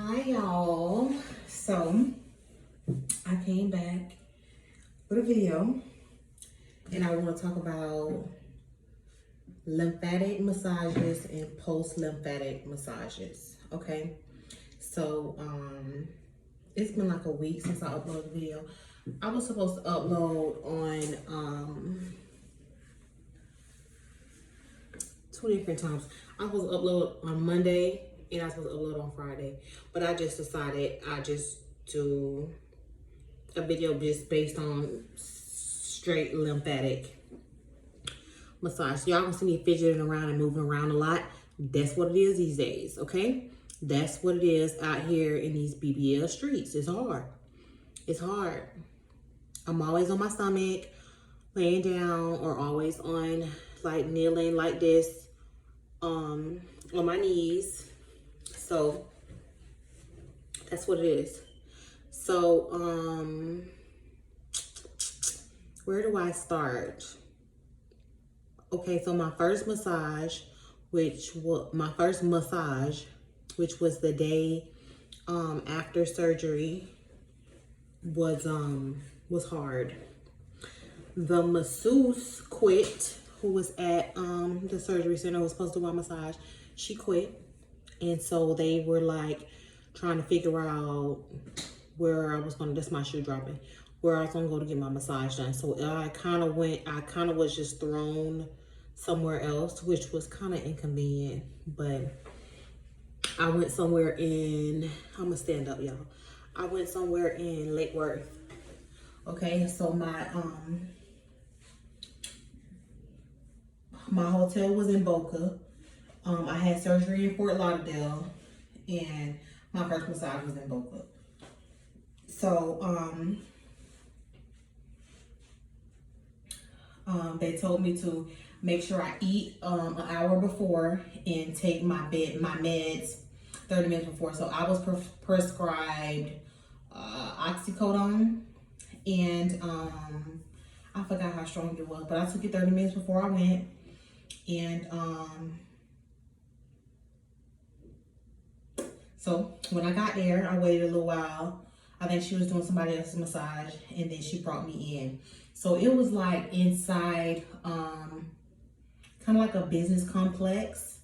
Hi y'all. So I came back with a video and I want to talk about lymphatic massages and post lymphatic massages. Okay, so it's been like a week since I uploaded the video. I was supposed to upload on 2 different times. I was supposed to upload on Monday and I was supposed to upload on Friday, but I just decided I just do a video just based on straight lymphatic massage. Y'all can see me fidgeting around and moving around a lot. That's what it is these days, okay? That's what it is out here in these BBL streets. It's hard. It's hard. I'm always on my stomach, laying down, or always on like kneeling like this, on my knees. So that's what it is. So where do I start? Okay, so my first massage, which was the day after surgery, was hard. The masseuse quit, who was at the surgery center, who was supposed to do my massage. She quit. And so they were like trying to figure out where I was gonna, that's my shoe dropping, where I was gonna go to get my massage done. So I kind of was just thrown somewhere else, which was kind of inconvenient. But I went somewhere in, I'm gonna stand up, y'all. I went somewhere in Lake Worth. Okay, so my hotel was in Boca. I had surgery in Fort Lauderdale, and my first massage was in Boca. So they told me to make sure I eat an hour before and take my meds 30 minutes before. So I was prescribed oxycodone, and I forgot how strong it was, but I took it 30 minutes before I went. And so when I got there, I waited a little while. I think she was doing somebody else's massage, and then she brought me in. So it was like inside, kind of like a business complex.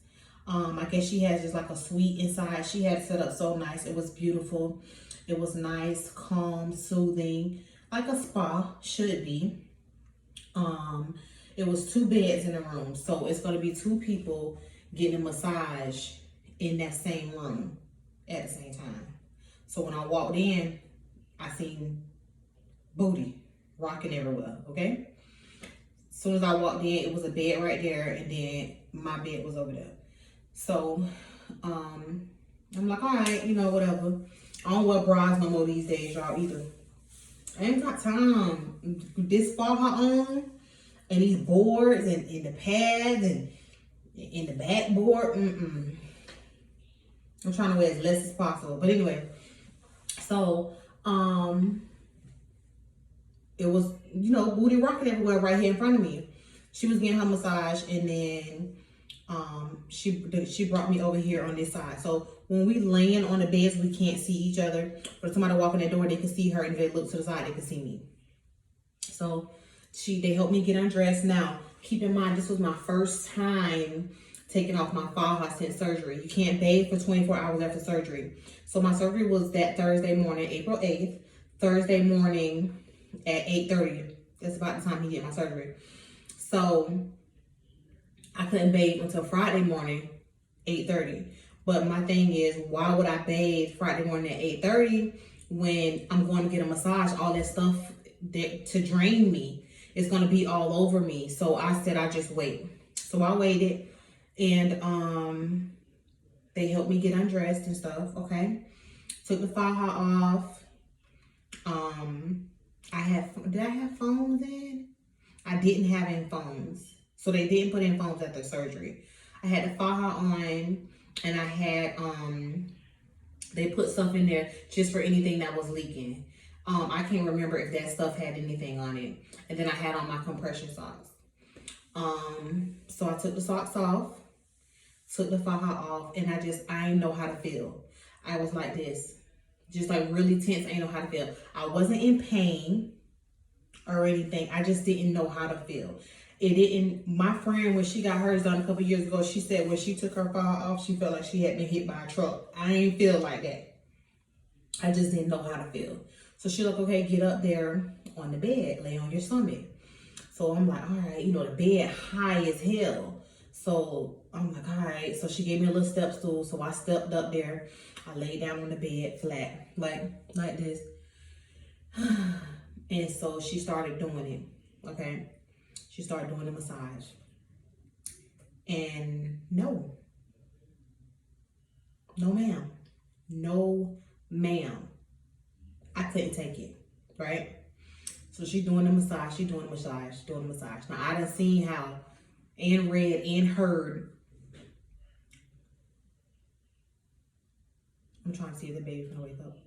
I guess she has just like a suite inside. She had it set up so nice. It was beautiful. It was nice, calm, soothing, like a spa should be. It was 2 beds in the room. So it's going to be 2 people getting a massage in that same room at the same time. So when I walked in, I seen booty rocking everywhere, okay? As soon as I walked in, it was a bed right there, and then my bed was over there. So I'm like, all right, you know, whatever. I don't wear bras no more these days, y'all, either. I ain't got time. This fall on, and these boards, and the pads, and in the backboard, I'm trying to wear as less as possible. But anyway, so it was, you know, booty rocking everywhere right here in front of me. She was getting her massage, and then she brought me over here on this side. So when we laying on the beds, we can't see each other. But if somebody walk in that door, they can see her, and if they look to the side, they can see me. So they helped me get undressed. Now, keep in mind, this was my first time taking off my FIVE since surgery. You can't bathe for 24 hours after surgery. So my surgery was that Thursday morning, April 8th. Thursday morning at 8:30. That's about the time he did my surgery. So I couldn't bathe until Friday morning, 8:30. But my thing is, why would I bathe Friday morning at 8:30 when I'm going to get a massage? All that stuff to drain me is going to be all over me. So I said I just wait. So I waited, and they helped me get undressed and stuff. Okay, took the faja off. Did I have phones in? I didn't have any phones, so they didn't put in phones after surgery. I had the faja on, and I had they put stuff in there just for anything that was leaking. I can't remember if that stuff had anything on it. And then I had on my compression socks. So I took the socks off, took the faja off, and I didn't know how to feel. I was like this, just like really tense. I didn't know how to feel. I wasn't in pain or anything. I just didn't know how to feel. It didn't. My friend, when she got hers done a couple years ago, she said when she took her fall off, she felt like she had been hit by a truck. I didn't feel like that. I just didn't know how to feel. So she like, okay, get up there on the bed, lay on your stomach. So I'm like, all right, you know, the bed high as hell. So I'm like, all right. So she gave me a little step stool. So I stepped up there. I laid down on the bed flat, like this. And so she started doing it, okay? She started doing the massage. And no ma'am. No ma'am. I couldn't take it, right? So she doing the massage, doing the massage. Now I done seen how, and read and heard. I'm trying to see if the baby's gonna wake up.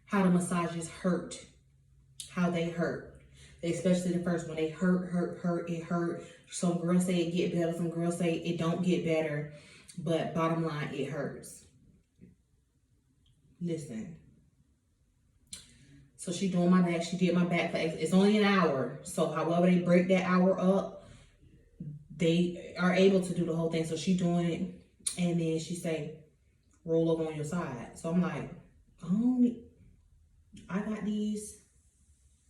How the massages hurt, how they hurt. Especially the first one, they hurt, it hurt. Some girls say it get better, some girls say it don't get better. But bottom line, it hurts. Listen. So she doing my back. She did my back. It's only an hour. So however they break that hour up, they are able to do the whole thing. So she doing it. And then she say, roll over on your side. So I'm like, oh, I got these.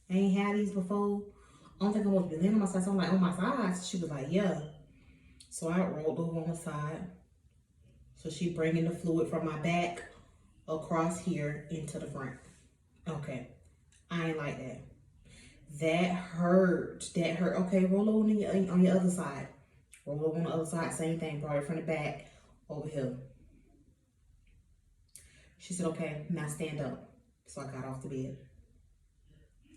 I ain't had these before. I don't think I'm supposed to be laying on my side. So I'm like, on my side? She was like, yeah. So I rolled over on the side. So she bringing the fluid from my back across here into the front. Okay. I ain't like that. That hurt. That hurt. Okay, roll over on your other side. Roll over on the other side. Same thing. Brought it from the back over here. She said, okay, now stand up. So I got off the bed.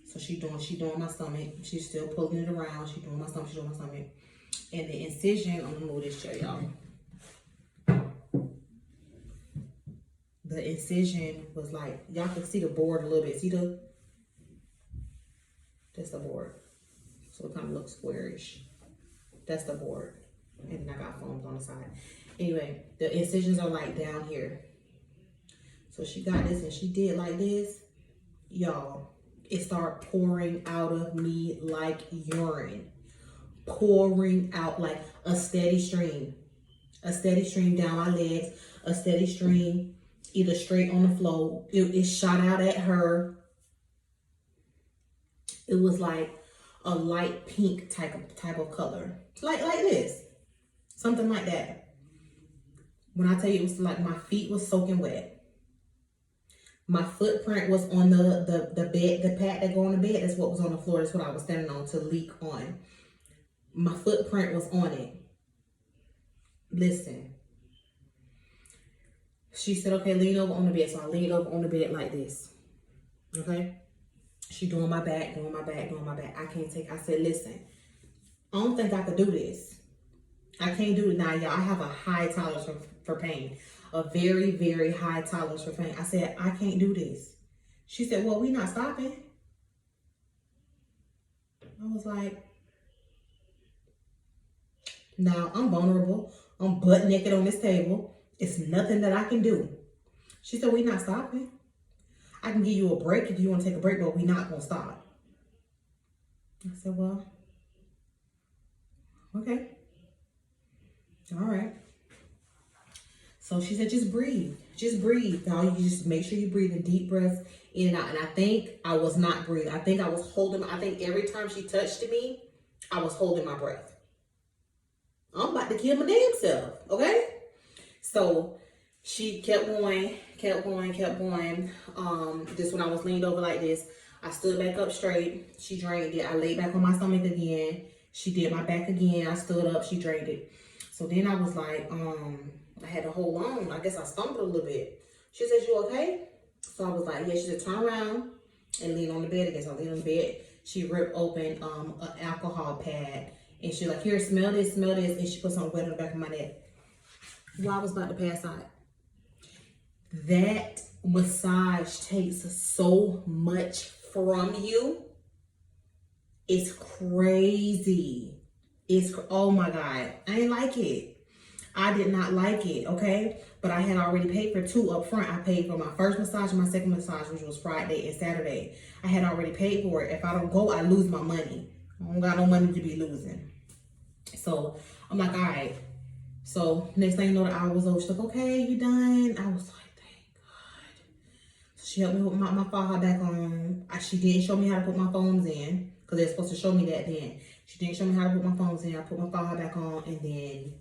So she doing my stomach. She's still pulling it around. She doing my stomach. And the incision, I'm gonna move this chair, y'all. The incision was like, y'all can see the board a little bit. See that's the board. So it kind of looks squarish. That's the board. And then I got foams on the side. Anyway, the incisions are like down here. So she got this and she did like this. Y'all, it started pouring out of me like urine. Pouring out like a steady stream. A steady stream down my legs. A steady stream either straight on the floor. It shot out at her. It was like a light pink type of color. Like this. Something like that. When I tell you it was like my feet was soaking wet. My footprint was on the bed, the pad that go on the bed. That's what was on the floor. That's what I was standing on to leak on. My footprint was on it. Listen. She said, okay, lean over on the bed. So I leaned over on the bed like this. Okay? She doing my back. I can't take, I said, listen, I don't think I could do this. I can't do it now, y'all. I have a high tolerance for pain. A very, very high tolerance for pain. I said, I can't do this. She said, well, we not stopping. I was like, now I'm vulnerable. I'm butt naked on this table. It's nothing that I can do. She said, we not stopping. I can give you a break if you want to take a break, but we not going to stop. I said, well, okay. All right. So she said, just breathe. Just breathe. Now you just make sure you breathe in deep breaths in and out. And I think I was not breathing. I think I was holding. I think every time she touched me, I was holding my breath. I'm about to kill my damn self. Okay. So she kept going. This when I was leaned over like this, I stood back up straight. She drained it. I laid back on my stomach again. She did my back again. I stood up. She drained it. So then I was like, I had to hold on. I guess I stumbled a little bit. She said, you okay? So I was like, yeah. She said, turn around and lean on the bed again. So I leaned on the bed. She ripped open an alcohol pad. And she was like, here, smell this. And she put something wet on the back of my neck. While I was about to pass out. That massage takes so much from you. It's crazy. Oh my God. I ain't like it. I did not like it, okay? But I had already paid for 2 up front. I paid for my first massage and my second massage, which was Friday and Saturday. I had already paid for it. If I don't go, I lose my money. I don't got no money to be losing. So I'm like, all right. So next thing you know, the hour was over. She's like, okay, you done? I was like, thank God. So she helped me put my phone back on. She didn't show me how to put my phones in because they're supposed to show me that then. She didn't show me how to put my phones in. I put my phone back on and then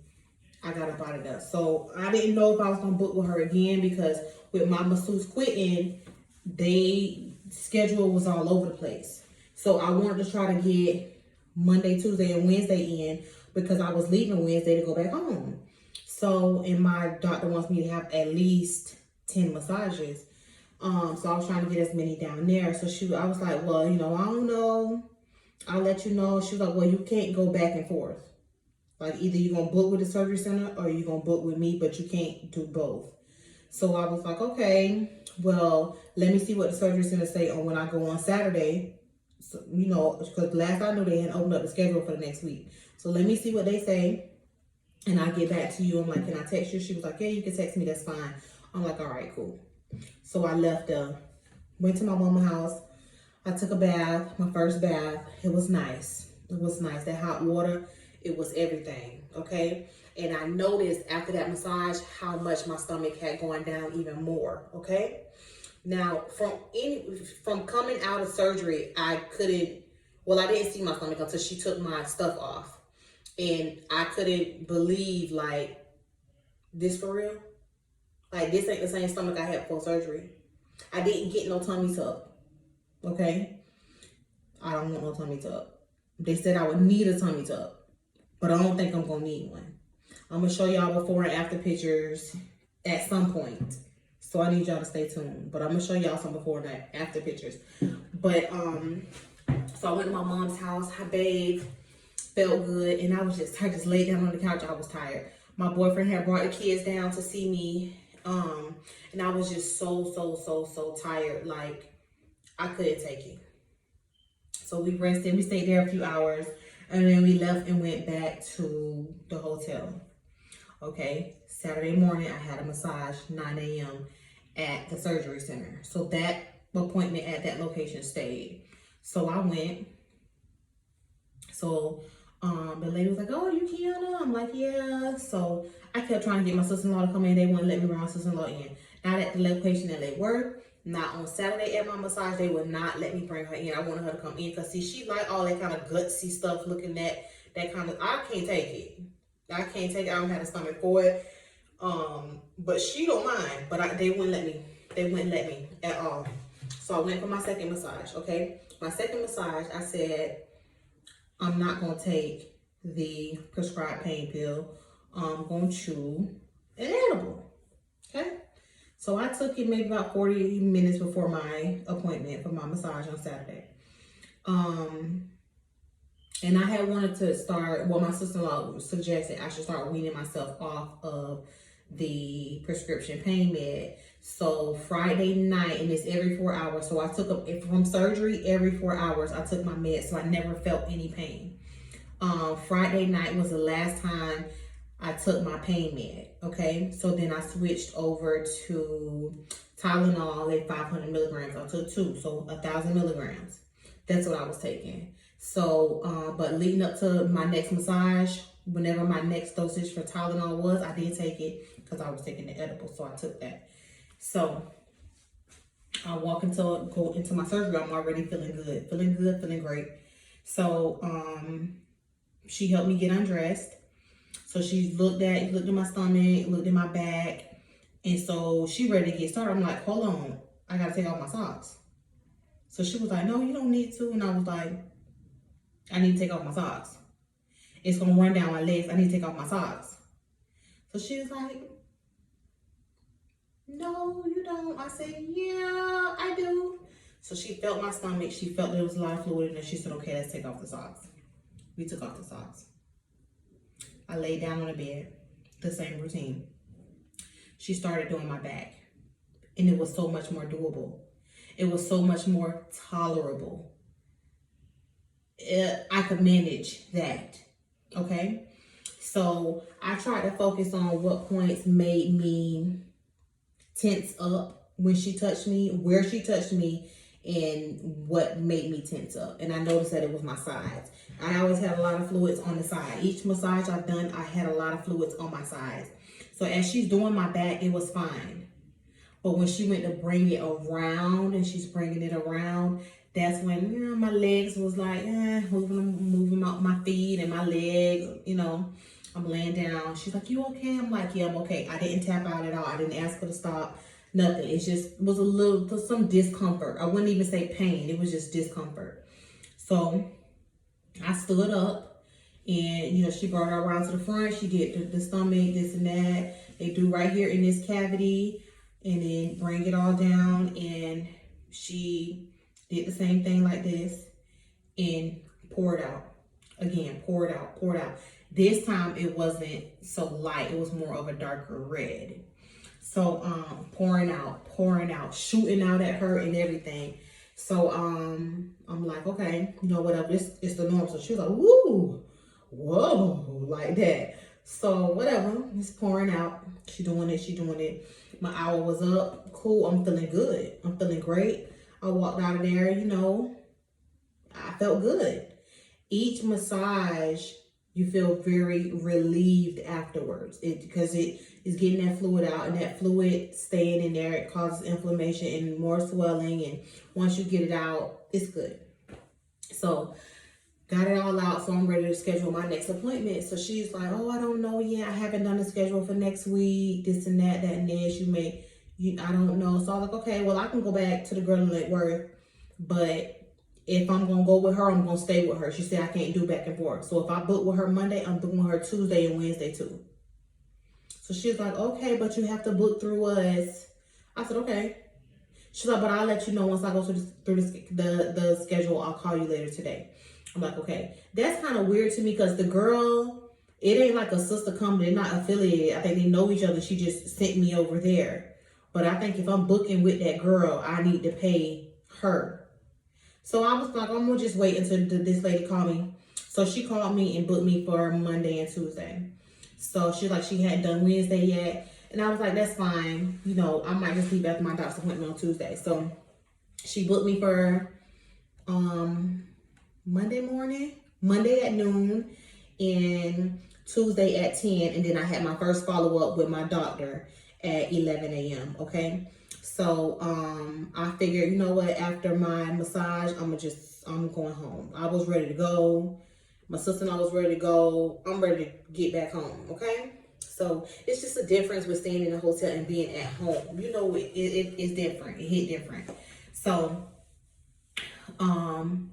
I got up out of there. So I didn't know if I was gonna book with her again because with my masseuse quitting, they schedule was all over the place. So I wanted to try to get Monday, Tuesday, and Wednesday in because I was leaving Wednesday to go back home. So, and my doctor wants me to have at least 10 massages. So I was trying to get as many down there. So I was like, well, I don't know. I'll let you know. She was like, well, you can't go back and forth. Like either you're going to book with the surgery center or you're going to book with me, but you can't do both. So I was like, okay, well, let me see what the surgery center say on when I go on Saturday. So, because last I knew they had opened up the schedule for the next week. So let me see what they say and I'll get back to you. I'm like, can I text you? She was like, yeah, you can text me. That's fine. I'm like, all right, cool. So I left, went to my mama's house. I took a bath, my first bath. It was nice. It was nice. That hot water, it was everything, okay? And I noticed after that massage how much my stomach had gone down even more, okay? Now, from coming out of surgery, I didn't see my stomach until she took my stuff off. And I couldn't believe, like, this for real? Like, this ain't the same stomach I had before surgery. I didn't get no tummy tuck, okay? I don't want no tummy tuck. They said I would need a tummy tuck, but I don't think I'm gonna need one. I'm gonna show y'all before and after pictures at some point. So I need y'all to stay tuned. But I'm gonna show y'all some before and after pictures. But so I went to my mom's house, I bathed, felt good, and I just laid down on the couch. I was tired. My boyfriend had brought the kids down to see me. And I was just so tired. Like I couldn't take it. So we rested, we stayed there a few hours, and then we left and went back to the hotel. Okay, Saturday morning, I had a massage, 9 a.m. at the surgery center. So that appointment at that location stayed. So I went. So the lady was like, oh, you Kiana? I'm like, yeah. So I kept trying to get my sister-in-law to come in. They wouldn't let me bring my sister-in-law in. Not at the location that they were. Not on Saturday at my massage. They would not let me bring her in. I wanted her to come in because, see, she like all that kind of gutsy stuff, looking at that kind of, I can't take it. I can't take it. I don't have the stomach for it. But she don't mind. But they wouldn't let me. They wouldn't let me at all. So I went for my second massage, okay? My second massage, I said, I'm not going to take the prescribed pain pill. I'm going to chew an edible, okay? So I took it maybe about 40 minutes before my appointment for my massage on Saturday. And I had wanted to start, my sister-in-law suggested I should start weaning myself off of the prescription pain med. So Friday night, and it's every 4 hours. So I took from surgery every 4 hours, I took my meds, so I never felt any pain. Friday night was the last time I took my pain med, okay? So then I switched over to Tylenol at 500 milligrams. I took 2, so 1,000 milligrams. That's what I was taking. So, but leading up to my next massage, whenever my next dosage for Tylenol was, I did take it because I was taking the edible, so I took that. So I go into my surgery, I'm already feeling good, feeling great. So she helped me get undressed. So she looked at my stomach, looked at my back, and so she ready to get started. I'm like, hold on, I gotta take off my socks. So she was like, no, you don't need to. And I was like, I need to take off my socks. It's gonna run down my legs. I need to take off my socks. So she was like, no, you don't. I said, yeah, I do. So she felt my stomach. She felt there was a lot of fluid in there. She said, okay, let's take off the socks. We took off the socks. I laid down on the bed, the same routine. She started doing my back, and it was so much more doable. It was so much more tolerable. I could manage that, okay? So I tried to focus on what points made me tense up when she touched me, where she touched me, and what made me tense up. And I noticed that it was my sides. I always had a lot of fluids on the side. Each massage I've done, I had a lot of fluids on my sides. So as she's doing my back, it was fine. But when she went to bring it around, and she's bringing it around, that's when, you know, my legs was like, moving out my feet and my legs, you know. I'm laying down. She's like, you okay? I'm like, yeah, I'm okay. I didn't tap out at all. I didn't ask her to stop. Nothing. It just was some discomfort. I wouldn't even say pain. It was just discomfort. So I stood up, and, you know, she brought her around to the front. She did the stomach, this and that. They do right here in this cavity, and then bring it all down. And she did the same thing like this, and pour it out. Again, pour it out, pour it out. This time it wasn't so light. It was more of a darker red. So pouring out, shooting out at her and everything. So I'm like, okay, you know, whatever, this is the norm. So she was like, woo, whoa, like that. So whatever, it's pouring out. She doing it. My hour was up. Cool, I'm feeling good. I'm feeling great. I walked out of there, you know, I felt good. Each massage, you feel very relieved afterwards, because it is getting that fluid out, and that fluid staying in there, it causes inflammation and more swelling, and once you get it out, it's good. So got it all out, so I'm ready to schedule my next appointment. So she's like, oh, I don't know yet. I haven't done the schedule for next week, this and that and this. I don't know. So I was like, okay, well, I can go back to the girl in Lake Worth, but if I'm going to go with her, I'm going to stay with her. She said I can't do back and forth. So if I book with her Monday, I'm booking with her Tuesday and Wednesday too. So she's like, okay, but you have to book through us. I said, okay. She's like, but I'll let you know once I go through the schedule. I'll call you later today. I'm like, okay. That's kind of weird to me, because the girl, it ain't like a sister company. They're not affiliated. I think they know each other. She just sent me over there. But I think if I'm booking with that girl, I need to pay her. So I was like, I'm going to just wait until this lady called me. So she called me and booked me for Monday and Tuesday. So she's like, she hadn't done Wednesday yet. And I was like, that's fine. You know, I might just leave after my doctor's appointment on Tuesday. So she booked me for Monday at noon, and Tuesday at 10. And then I had my first follow-up with my doctor at 11 a.m. Okay. So I figured, you know what, after my massage, I'm going home. I was ready to go. My sister and I was ready to go. I'm ready to get back home, okay? So it's just a difference with staying in a hotel and being at home. You know, it's different. It hit different. So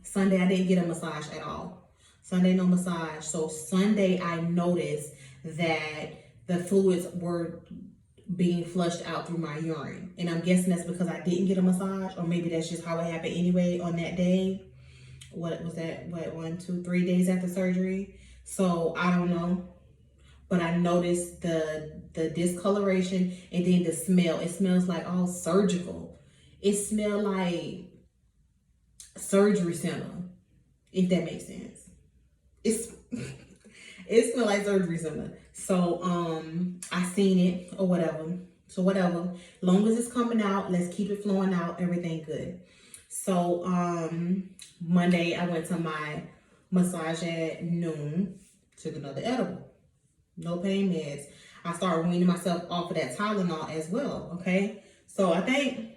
Sunday I didn't get a massage at all. Sunday, no massage. So Sunday I noticed that the fluids were being flushed out through my urine. And I'm guessing that's because I didn't get a massage, or maybe that's just how it happened anyway on that day. What was that? 1, 2, 3 days after surgery? So I don't know. But I noticed the discoloration, and then the smell. It smells like all surgical. It smelled like surgery center, if that makes sense. It smelled like surgery center. So I seen it or whatever. So whatever. Long as it's coming out, let's keep it flowing out. Everything good. So Monday I went to my massage at noon. Took another edible. No pain meds. I started weaning myself off of that Tylenol as well. Okay. So I think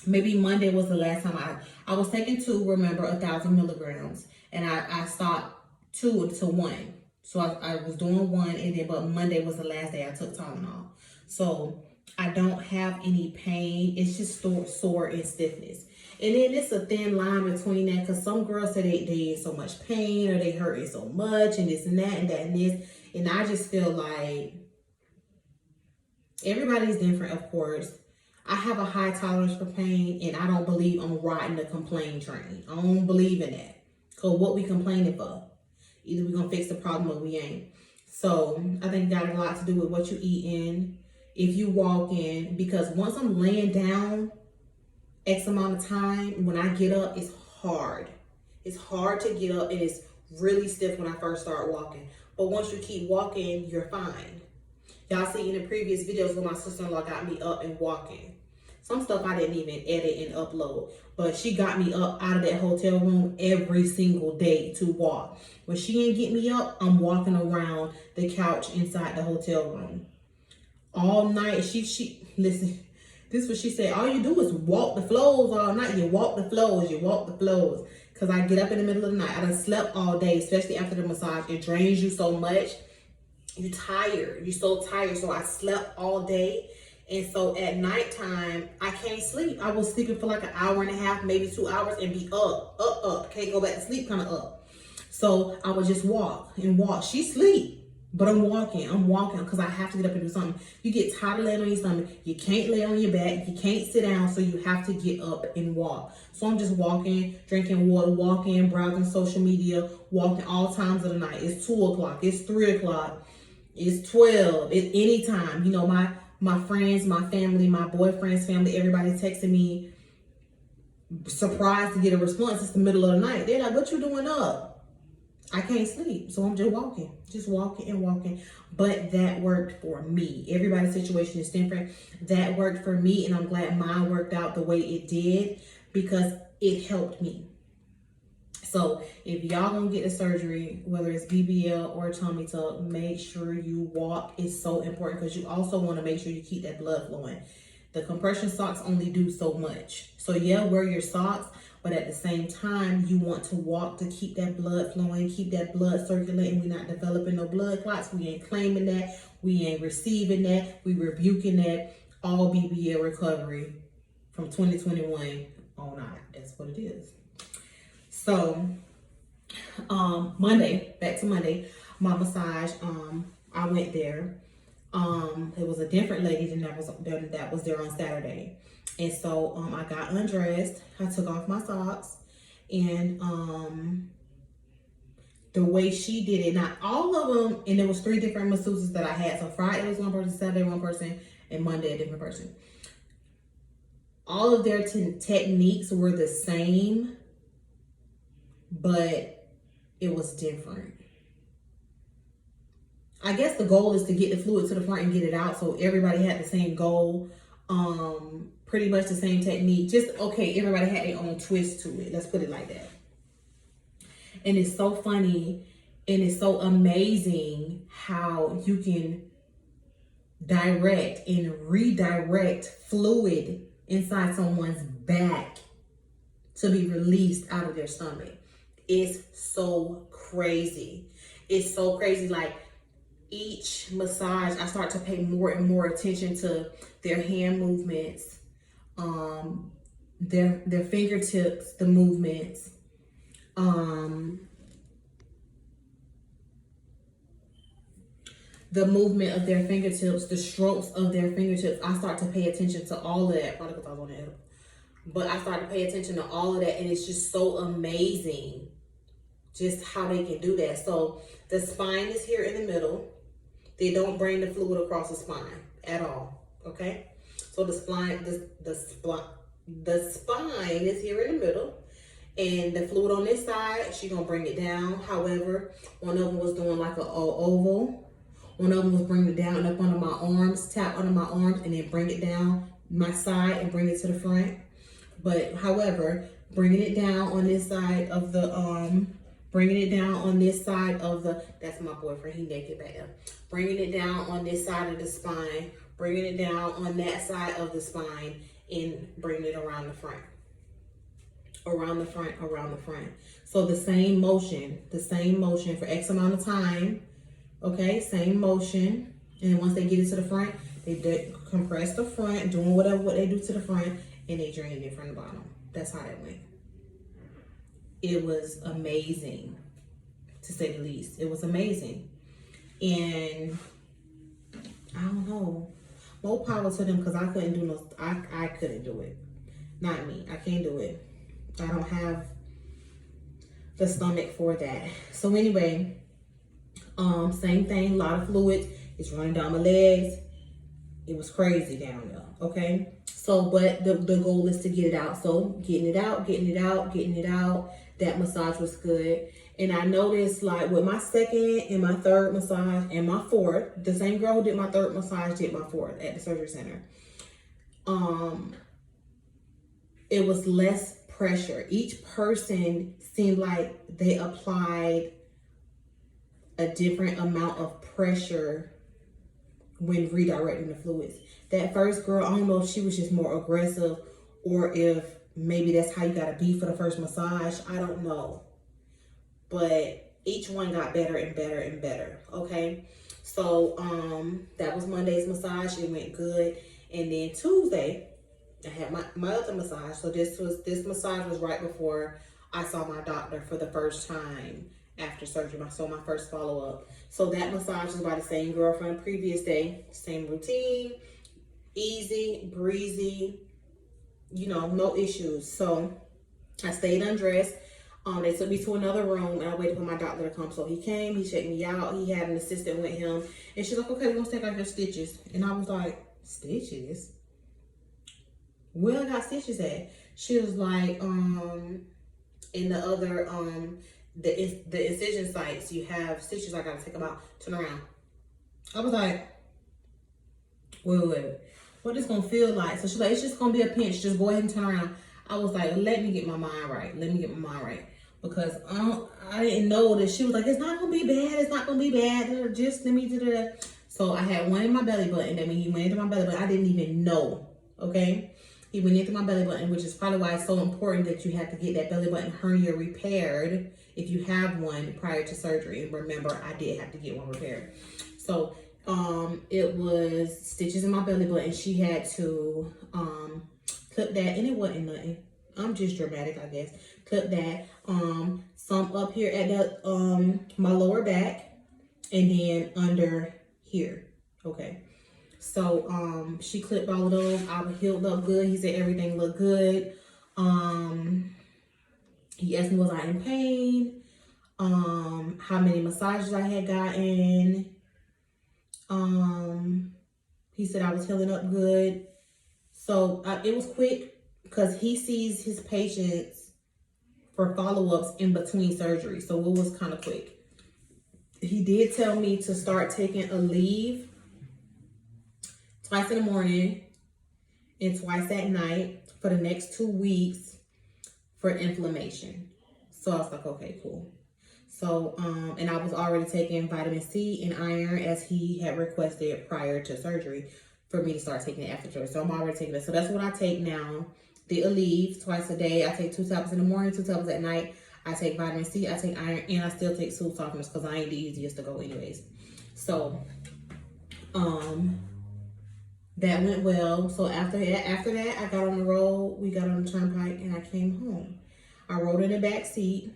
maybe Monday was the last time I was taking 2, remember, 1,000 milligrams. And I stopped 2 to 1. So I was doing 1, and then, but Monday was the last day I took Tylenol. So I don't have any pain. It's just sore and stiffness. And then it's a thin line between that, because some girls say they in so much pain, or they hurting so much, and this and that and that and this. And I just feel like everybody's different, of course. I have a high tolerance for pain, and I don't believe I'm riding the complain train. I don't believe in that. So what we complaining for? Either we're going to fix the problem or we ain't. So I think it got a lot to do with what you eat in, if you walk in. Because once I'm laying down X amount of time, when I get up, it's hard. It's hard to get up, and it's really stiff when I first start walking. but once you keep walking, you're fine. Y'all see in the previous videos when my sister-in-law got me up and walking. Some stuff I didn't even edit and upload, but she got me up out of that hotel room every single day to walk. When she didn't get me up, I'm walking around the couch inside the hotel room all night. She listen, this is what she said: all you do is walk the floors all night. You walk the floors, you walk the floors. Because I get up in the middle of the night. I done slept all day, especially after the massage. It drains you so much. You're tired. You're so tired. So I slept all day. And so at nighttime, I can't sleep. I was sleeping for like an hour and a half, maybe 2 hours, and be up. Can't go back to sleep, kind of up. So I would just walk and walk. She sleep, but I'm walking because I have to get up and do something. You get tired of laying on your stomach. You can't lay on your back. You can't sit down, so you have to get up and walk. So I'm just walking, drinking water, walking, browsing social media, walking all times of the night. It's 2 o'clock. It's 3 o'clock. It's 12. It's any time. You know, my friends, my family, my boyfriend's family, everybody texting me, surprised to get a response. It's the middle of the night. They're like, what you doing up? I can't sleep. So I'm just walking and walking. But that worked for me. Everybody's situation is different. That worked for me, and I'm glad mine worked out the way it did because it helped me. So if y'all gonna get the surgery, whether it's BBL or tummy tuck, make sure you walk. It's so important because you also want to make sure you keep that blood flowing. The compression socks only do so much. So yeah, wear your socks, but at the same time, you want to walk to keep that blood flowing, keep that blood circulating. We're not developing no blood clots. We ain't claiming that. We ain't receiving that. We rebuking that. All BBL recovery from 2021 on out. That's what it is. So, Monday, back to Monday, my massage, I went there. It was a different lady than that was there on Saturday. And so, I got undressed, I took off my socks, and, the way she did it, not all of them, and there was 3 different masseuses that I had. So Friday was one person, Saturday one person, and Monday a different person. All of their techniques were the same, but it was different. I guess the goal is to get the fluid to the front and get it out. So everybody had the same goal, pretty much the same technique. Just, okay, everybody had their own twist to it. Let's put it like that. And it's so funny and it's so amazing how you can direct and redirect fluid inside someone's back to be released out of their stomach. It's so crazy. It's so crazy. Like each massage, I start to pay more and more attention to their hand movements, their fingertips, the movements, the movement of their fingertips, the strokes of their fingertips. I start to pay attention to all of that. Probably because I was on the edible. But I start to pay attention to all of that, and it's just so amazing just how they can do that. So the spine is here in the middle. They don't bring the fluid across the spine at all, okay? So the spine is here in the middle, and the fluid on this side, she's gonna bring it down. However, one of them was doing like an oval. One of them was bringing it down up under my arms, tap under my arms, and then bring it down my side and bring it to the front. But however, bringing it down on this side of the, that's my boyfriend, he naked back there. Bringing it down on this side of the spine, bringing it down on that side of the spine, and bringing it around the front. Around the front, around the front. So the same motion for X amount of time, okay? Same motion. And once they get it to the front, they compress the front, doing what they do to the front, and they drain it from the bottom. That's how that went. It was amazing, to say the least. It was amazing. And I don't know, more power to them, because I couldn't do I couldn't do it. Not me. I can't do it. I don't have the stomach for that. So anyway, same thing, a lot of fluid. It's running down my legs. It was crazy down there, okay? So, but the goal is to get it out. So getting it out, that massage was good. And I noticed, like, with my second and my third massage and my fourth, the same girl who did my third massage did my fourth at the surgery center. It was less pressure. Each person seemed like they applied a different amount of pressure when redirecting the fluids. That first girl, I don't know if she was just more aggressive or if maybe that's how you gotta be for the first massage. I don't know. But each one got better and better and better, okay? So that was Monday's massage. It went good. And then Tuesday, I had my other massage. So this massage was right before I saw my doctor for the first time after surgery. So my first follow-up. So that massage was by the same girl from the previous day. Same routine, easy, breezy, you know, no issues. So I stayed undressed. They took me to another room and I waited for my doctor to come. So he came, he checked me out. He had an assistant with him. And she's like, okay, we're gonna take out your stitches. And I was like, stitches? Where I got stitches at? She was like, in the other, the incision sites, you have stitches. I gotta take them out. Turn around. I was like, wait. What is gonna feel like? So she's like, it's just gonna be a pinch. Just go ahead and turn around. I was like, let me get my mind right. Because I didn't know that. She was like, it's not gonna be bad. Just let me do that. So I had one in my belly button. I mean, he went into my belly button. I didn't even know. Okay. He went into my belly button, which is probably why it's so important that you have to get that belly button hernia repaired if you have one prior to surgery. And remember, I did have to get one repaired. So it was stitches in my belly button. She had to clip that, and it wasn't nothing. I'm just dramatic, I guess. Clip that, some up here at the my lower back, and then under here. Okay. So she clipped all of those. I was healed up good. He said everything looked good. He asked me, was I in pain? How many massages I had gotten. He said I was healing up good. So it was quick because he sees his patients for follow-ups in between surgery. So it was kind of quick. He did tell me to start taking a leave twice in the morning and twice at night for the next 2 weeks for inflammation. So I was like, okay, cool. So, and I was already taking vitamin C and iron as he had requested prior to surgery for me to start taking it after surgery. So I'm already taking it. So that's what I take now. The Aleve twice a day. I take 2 tablets in the morning, 2 tablets at night. I take vitamin C, I take iron, and I still take stool softeners because I ain't the easiest to go anyways. So, that went well. So after that, I got on the road. We got on the turnpike and I came home. I rode in the back seat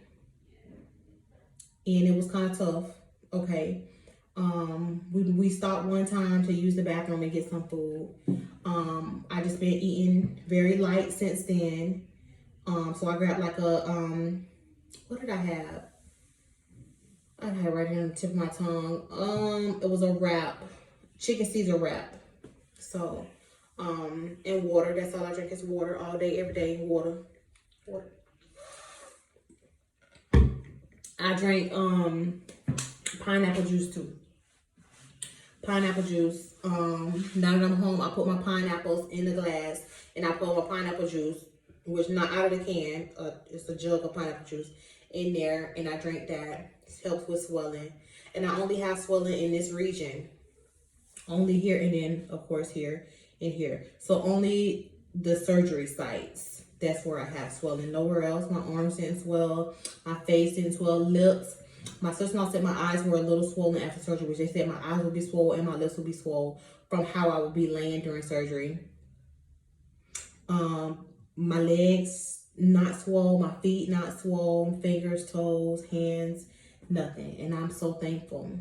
and it was kind of tough. Okay. We stopped one time to use the bathroom and get some food. I just been eating very light since then. So I grabbed like a, what did I have? I had right here on the tip of my tongue. It was a wrap, chicken Caesar wrap. So, and water. That's all I drink is water all day, every day. Water. I drink pineapple juice too. Pineapple juice. Now that I'm home, I put my pineapples in the glass and I put my pineapple juice, which not out of the can. It's a jug of pineapple juice in there, and I drink that. It helps with swelling. And I only have swelling in this region. Only here, and then of course here and here. So only the surgery sites. That's where I have swelling. Nowhere else. My arms didn't swell. My face didn't swell. Lips. My sister-in-law said my eyes were a little swollen after surgery, which they said my eyes would be swollen and my lips would be swollen from how I would be laying during surgery. My legs not swole, my feet not swole, fingers, toes, hands, nothing. And I'm so thankful.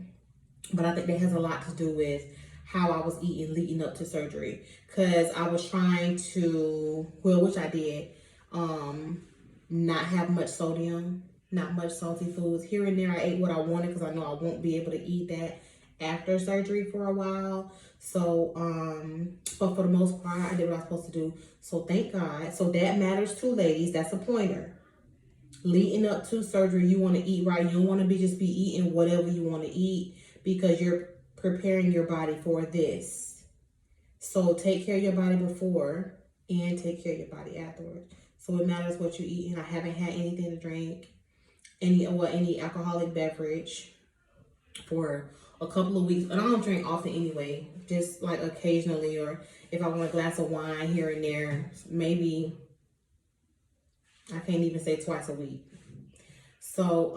But I think that has a lot to do with how I was eating leading up to surgery. Because I was trying to, well, which I did, not have much sodium, not much salty foods. Here and there, I ate what I wanted because I know I won't be able to eat that after surgery for a while. So, but for the most part, I did what I was supposed to do. So thank God. So that matters too, ladies. That's a pointer. leading up to surgery, you want to eat right. You don't want to just be eating whatever you want to eat, because you're preparing your body for this. So take care of your body before and take care of your body afterwards. So it matters what you eat. And I haven't had anything to drink, any alcoholic beverage for a couple of weeks. And I don't drink often anyway, just like occasionally, or if I want a glass of wine here and there, maybe, I can't even say twice a week. So,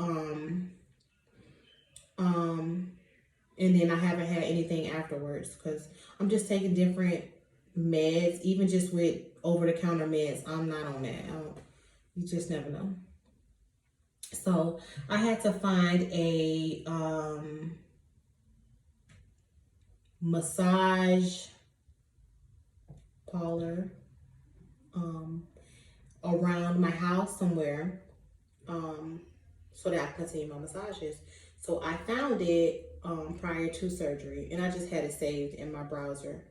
and then I haven't had anything afterwards, because I'm just taking different meds, even just with over-the-counter meds. I'm not on that. You just never know. So I had to find a massage parlor around my house somewhere, so that I can continue my massages. So I found it prior to surgery, and I just had it saved in my browser.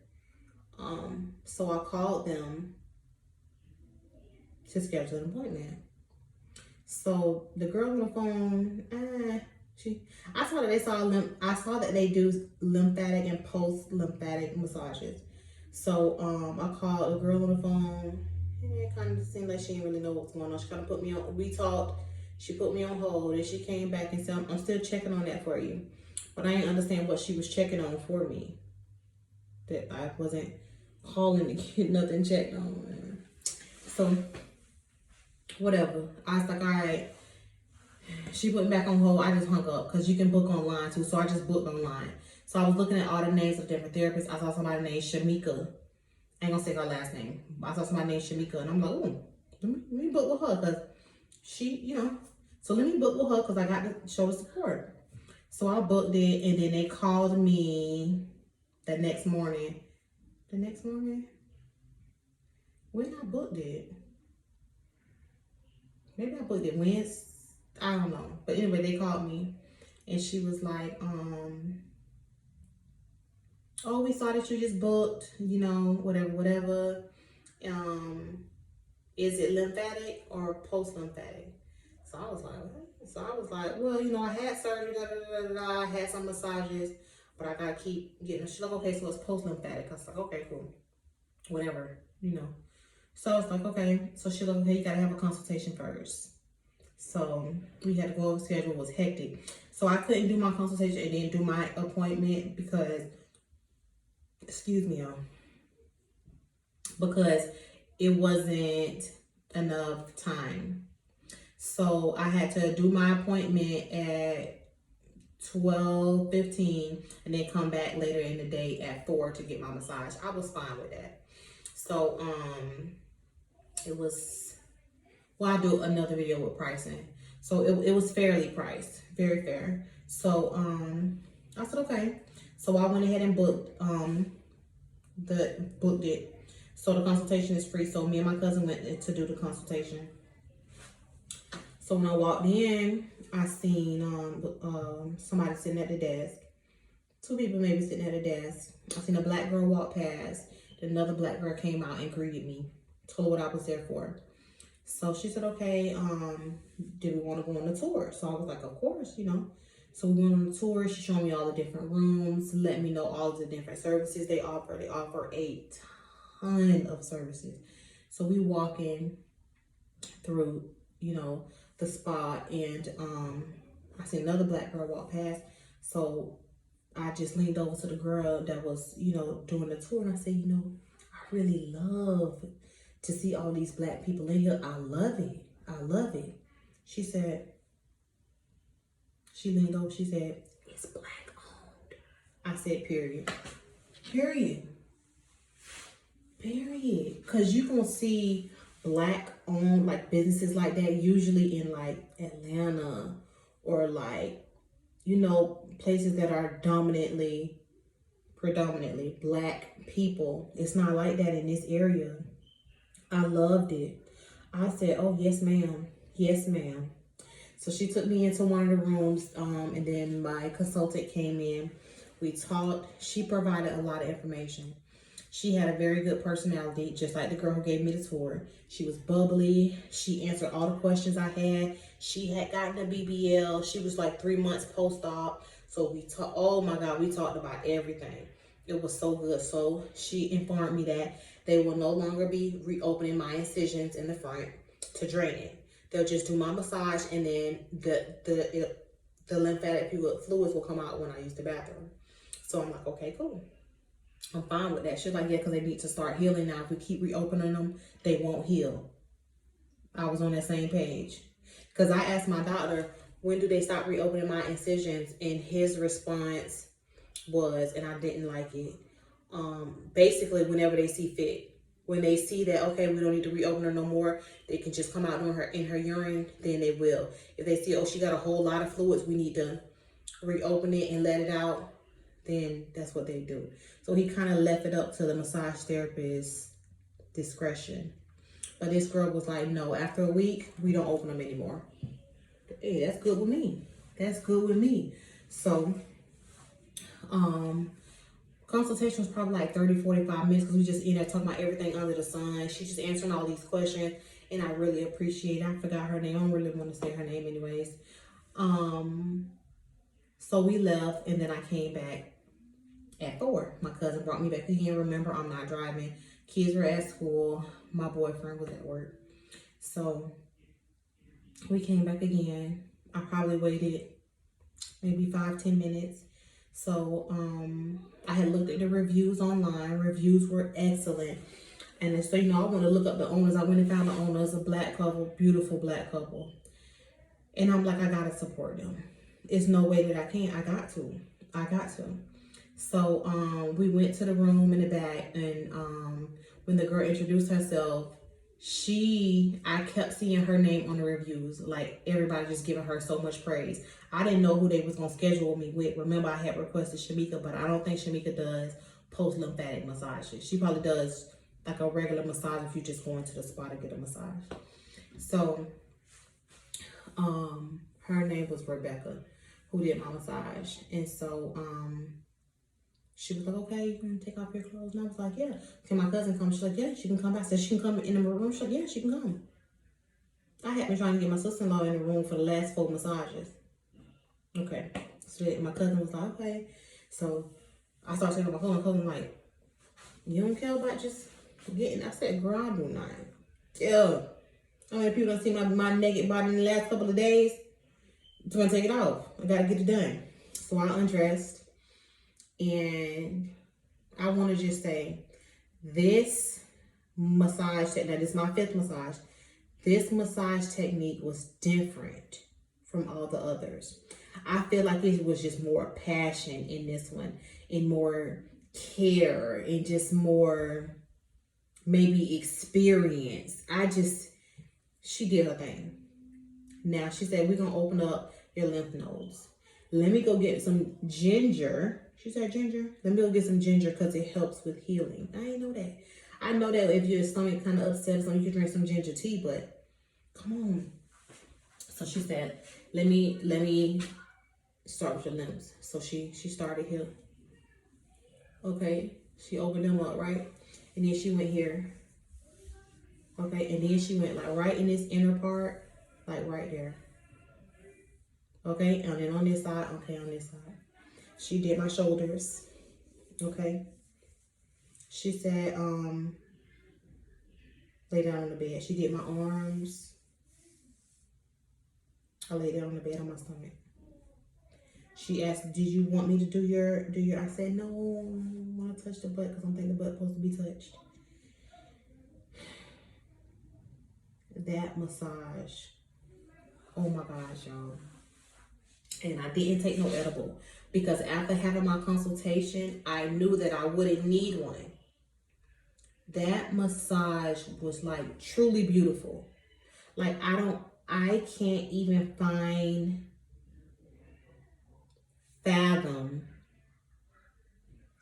So I called them to schedule an appointment. So the girl on the phone, I saw that they do lymphatic and post-lymphatic massages. So I called the girl on the phone, and it kind of seemed like she didn't really know what's going on. She kind of put me on, we talked, she put me on hold, and she came back and said, I'm still checking on that for you. But I didn't understand what she was checking on for me. That I wasn't calling to get nothing checked on. So, whatever. I was like, all right. She put me back on hold. I just hung up, because you can book online too. So I just booked online. So I was looking at all the names of different therapists. I saw somebody named Shamika. I ain't gonna say her last name. I saw somebody named Shamika, and I'm like, oh, let me book with her, because she, so let me book with her, because I got to show the support. So I booked it, and then they called me the next morning. When I booked it, maybe I booked it Wednesday, I don't know. But anyway, they called me, and she was like, oh, we saw that you just booked, whatever. Is it lymphatic or post-lymphatic? So I was like, what? So I was like, well, I had surgery, I had some massages, but I gotta keep getting. She's like, okay, so it's post-lymphatic. I was like, okay, cool, whatever, So I was like, okay. So she's like, okay, you gotta have a consultation first. So we had to go over schedule. It was hectic. So I couldn't do my consultation and then do my appointment because, excuse me, y'all, because it wasn't enough time. So I had to do my appointment at 12:15 and then come back later in the day at 4 to get my massage. I was fine with that. So it was, I'll do another video with pricing. So it was fairly priced, very fair. So I said okay. So I went ahead and booked it. So the consultation is free. So me and my cousin went to do the consultation. So when I walked in, I seen somebody sitting at the desk. 2 people maybe sitting at the desk. I seen a black girl walk past. Another black girl came out and greeted me, told what I was there for. So she said, okay, did we want to go on the tour? So I was like, of course, So we went on the tour. She showed me all the different rooms, let me know all of the different services they offer. They offer a ton of services. So we walking through, the spa, and I see another black girl walk past. So I just leaned over to the girl that was, doing the tour, and I said, I really love to see all these black people in here. I love it. I love it. She said, she leaned over, she said, it's black owned. I said, period. Period. Period. Because you gonna see black owned like businesses like that usually in like Atlanta or like, places that are predominantly black people. It's not like that in this area. I loved it. I said, oh, yes, ma'am. Yes, ma'am. So she took me into one of the rooms, and then my consultant came in. We talked. She provided a lot of information. She had a very good personality, just like the girl who gave me the tour. She was bubbly. She answered all the questions I had. She had gotten a BBL. She was like 3 months post-op. So we talked, oh my God, we talked about everything. It was so good. So she informed me that they will no longer be reopening my incisions in the front to drain it. They'll just do my massage, and then the lymphatic fluids will come out when I use the bathroom. So I'm like, okay, cool. I'm fine with that. She's like, yeah, because they need to start healing now. If we keep reopening them, they won't heal. I was on that same page. Because I asked my doctor, when do they stop reopening my incisions? And his response was, and I didn't like it, basically whenever they see fit. When they see that, okay, we don't need to reopen her no more, they can just come out in her urine, then they will. If they see, oh, she got a whole lot of fluids, we need to reopen it and let it out, then that's what they do. So he kind of left it up to the massage therapist's discretion. But this girl was like, no, after a week, we don't open them anymore. Hey, that's good with me. That's good with me. So, consultation was probably like 30, 45 minutes because we just ended up talking about everything under the sun. She just answering all these questions, and I really appreciate it. I forgot her name. I don't really want to say her name anyways. So we left, and then I came back at 4. My cousin brought me back again. Remember, I'm not driving. Kids were at school. My boyfriend was at work. So we came back again. I probably waited maybe 5-10 minutes. So I had looked at the reviews online. Reviews were excellent. And so, you know, I want to look up the owners. I went and found the owners, a black couple, beautiful black couple. And I'm like, I got to support them. It's no way that I can't. I got to. So we went to the room in the back, and when the girl introduced herself, I kept seeing her name on the reviews, like everybody just giving her so much praise. I didn't know who they was gonna schedule me with. Remember, I had requested Shamika, but I don't think Shamika does post lymphatic massages. She probably does like a regular massage if you just go into the spa to get a massage. So her name was Rebecca, who did my massage. And so she was like, okay, you can take off your clothes. And I was like, yeah. Can my cousin come? She's like, yeah, she can come. I said, she can come in the room. She's like, yeah, she can come. I had been trying to get my sister-in-law in the room for the last 4 massages. Okay. So my cousin was like, okay. So I started saying to my cousin. My cousin was like, you don't care about just getting. I said, girl, I do not. Yeah. How many people don't see my naked body in the last couple of days? So I take it off. I got to get it done. So I undressed. And I want to just say, this massage technique, this is my 5th massage. This massage technique was different from all the others. I feel like it was just more passion in this one, and more care, and just more maybe experience. She did her thing. Now she said, we're going to open up your lymph nodes. Let me go get some ginger. She said ginger. Let me go get some ginger because it helps with healing. I didn't know that. I know that if your stomach kind of upset or something, you can drink some ginger tea, but come on. So she said, let me start with your limbs. So she started here. Okay. She opened them up, right? And then she went here. Okay. And then she went like right in this inner part, like right there. Okay. And then on this side, okay, on this side. She did my shoulders. Okay. She said, lay down on the bed. She did my arms. I lay down on the bed on my stomach. She asked, did you want me to do your, I said, no, I want to touch the butt because I don't think the butt's supposed to be touched. That massage, oh my gosh, y'all. And I didn't take no edible because after having my consultation, I knew that I wouldn't need one. That massage was like truly beautiful. Like I can't even fathom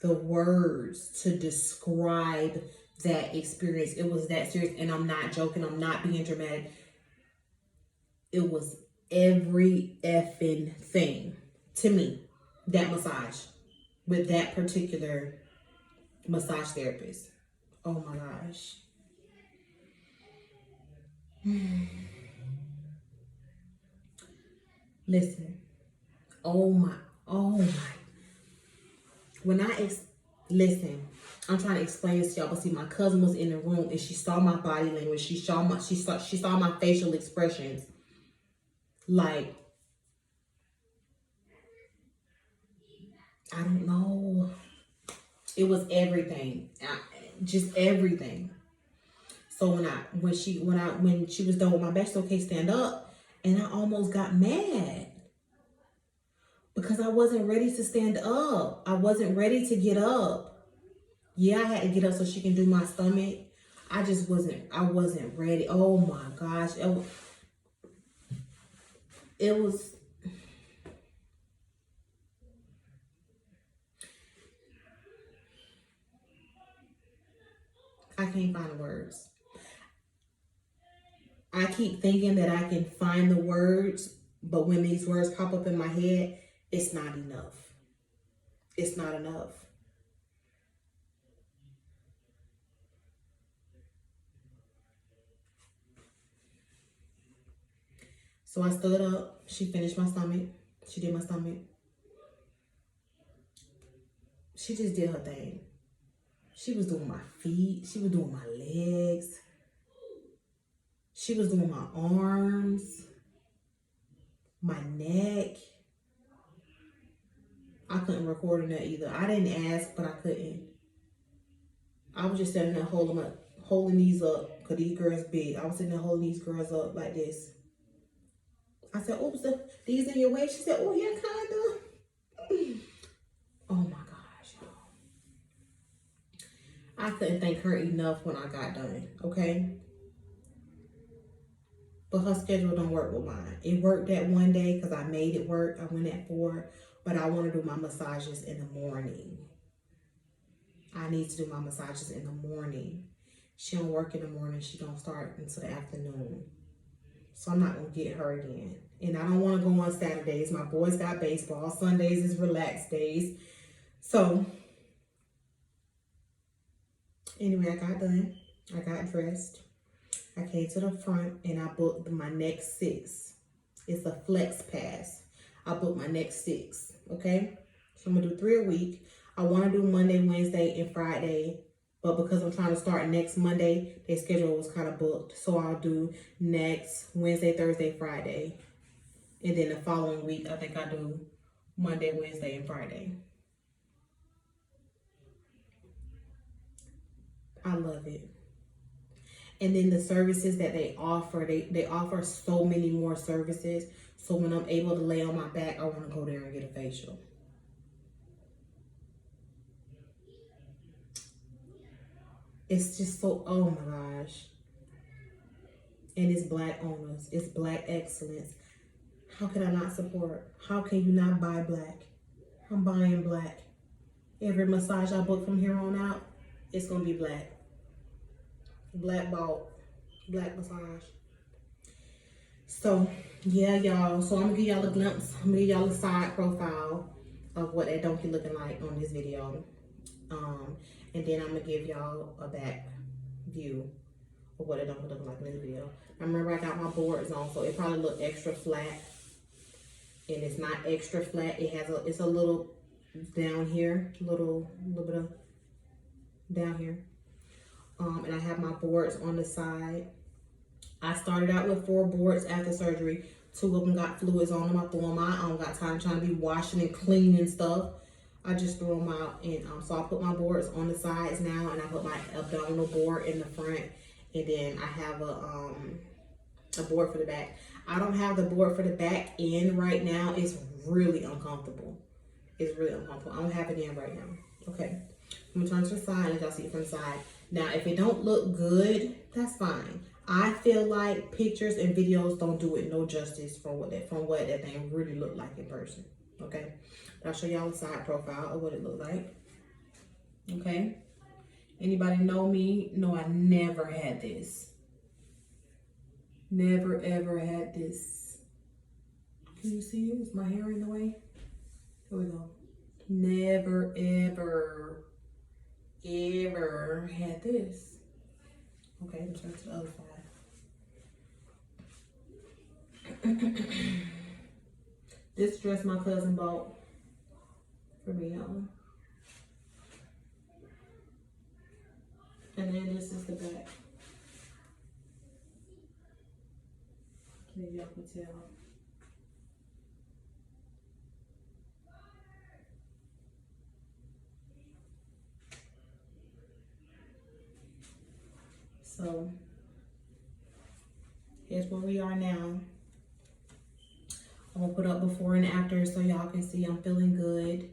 the words to describe that experience. It was that serious, and I'm not joking. I'm not being dramatic. It was every effing thing to me, that massage with that particular massage therapist. Oh my gosh. Listen. Oh my. Listen. I'm trying to explain this to y'all, but see, my cousin was in the room and she saw my body language. She saw my facial expressions. Like, I don't know. It was everything. Just everything. So when she was done with my back, okay, stand up, and I almost got mad because I wasn't ready to stand up. I wasn't ready to get up. Yeah, I had to get up so she can do my stomach. I wasn't ready. Oh my gosh. It was I can't find the words. I keep thinking that I can find the words, but when these words pop up in my head, it's not enough. It's not enough. So I stood up. She finished my stomach. She did my stomach. She just did her thing. She was doing my feet. She was doing my legs. She was doing my arms, my neck. I couldn't record on that either. I didn't ask, but I couldn't. I was just sitting there holding these up, because these girls big. I was sitting there holding these girls up like this. I said, "Oops, these in your way?" She said, "Oh, yeah, kind of." Oh my gosh, y'all. I couldn't thank her enough when I got done, okay? But her schedule don't work with mine. It worked that one day because I made it work. I went at 4, but I want to do my massages in the morning. I need to do my massages in the morning. She don't work in the morning. She don't start until the afternoon. So I'm not going to get her again. And I don't want to go on Saturdays. My boys got baseball. Sundays is relaxed days. So anyway, I got done. I got dressed. I came to the front and I booked my next 6. It's a flex pass. I booked my next 6, okay? So I'm gonna do 3 a week. I wanna do Monday, Wednesday, and Friday, but because I'm trying to start next Monday, their schedule was kind of booked. So I'll do next Wednesday, Thursday, Friday. And then the following week, I think I do Monday, Wednesday, and Friday. I love it. And then the services that they offer, they offer so many more services. So when I'm able to lay on my back, I want to go there and get a facial. It's just so, oh my gosh. And it's Black owners. It's Black excellence. How can I not support? How can you not buy Black? I'm buying Black. Every massage I book from here on out, it's going to be Black. Black bought, Black massage. So yeah, y'all. So I'm gonna give y'all a glimpse. I'm gonna give y'all a side profile of what that donkey looking like on this video. And then I'm gonna give y'all a back view of what it donkey looking like in this video. Now remember, I got my boards on, so it probably look extra flat, and it's not extra flat. It's a little down here, little bit of down here. And I have my boards on the side. I started out with 4 boards after surgery. 2 of them got fluids on them. I threw them out. I don't got time trying to be washing and cleaning stuff. I just threw them out. And so I put my boards on the sides now, and I put my abdominal board in the front. And then I have a board for the back. I don't have the board for the back in right now. It's really uncomfortable. It's really uncomfortable. I don't have it in right now. Okay. I'm gonna turn to the side and let y'all see it from the side. Now, if it don't look good, that's fine. I feel like pictures and videos don't do it no justice from what that thing really looked like in person. Okay, but I'll show y'all the side profile of what it looked like. Okay, anybody know me? No, I never had this. Never ever had this. Can you see it? Is my hair in the way? Here we go. Never ever ever had this. Okay, let me turn to the other side. This dress my cousin bought for me, y'all. And then this is the back. Maybe y'all can tell. So here's where we are now. I'm gonna put up before and after so y'all can see I'm feeling good.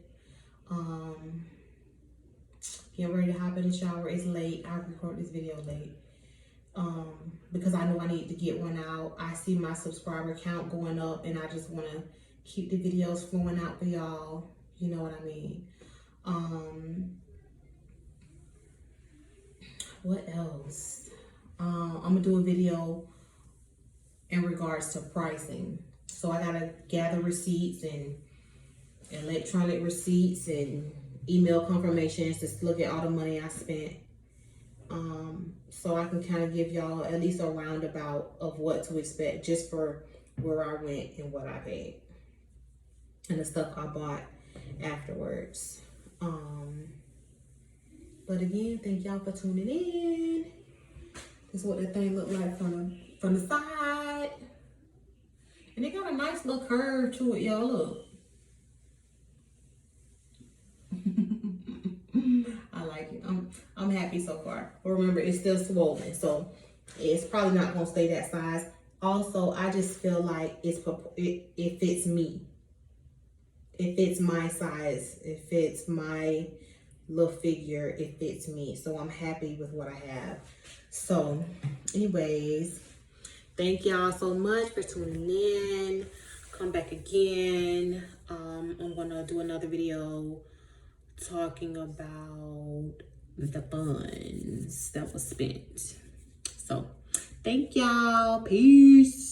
Getting ready to hop in the shower. It's late. I record this video late. Because I know I need to get one out. I see my subscriber count going up and I just wanna keep the videos flowing out for y'all. You know what I mean? What else? I'm gonna do a video in regards to pricing. So I gotta gather receipts and electronic receipts and email confirmations to look at all the money I spent. So I can kind of give y'all at least a roundabout of what to expect just for where I went and what I paid and the stuff I bought afterwards. But again, thank y'all for tuning in. This is what that thing looked like from the side. And it got a nice little curve to it, y'all. Look. I like it. I'm happy so far. But remember, it's still swollen, so it's probably not gonna stay that size. Also, I just feel like it fits me. It fits my size. It fits my little figure. It fits me. So I'm happy with what I have. So, anyways, thank y'all so much for tuning in. Come back again. I'm gonna do another video talking about the funds that was spent. So, thank y'all. Peace.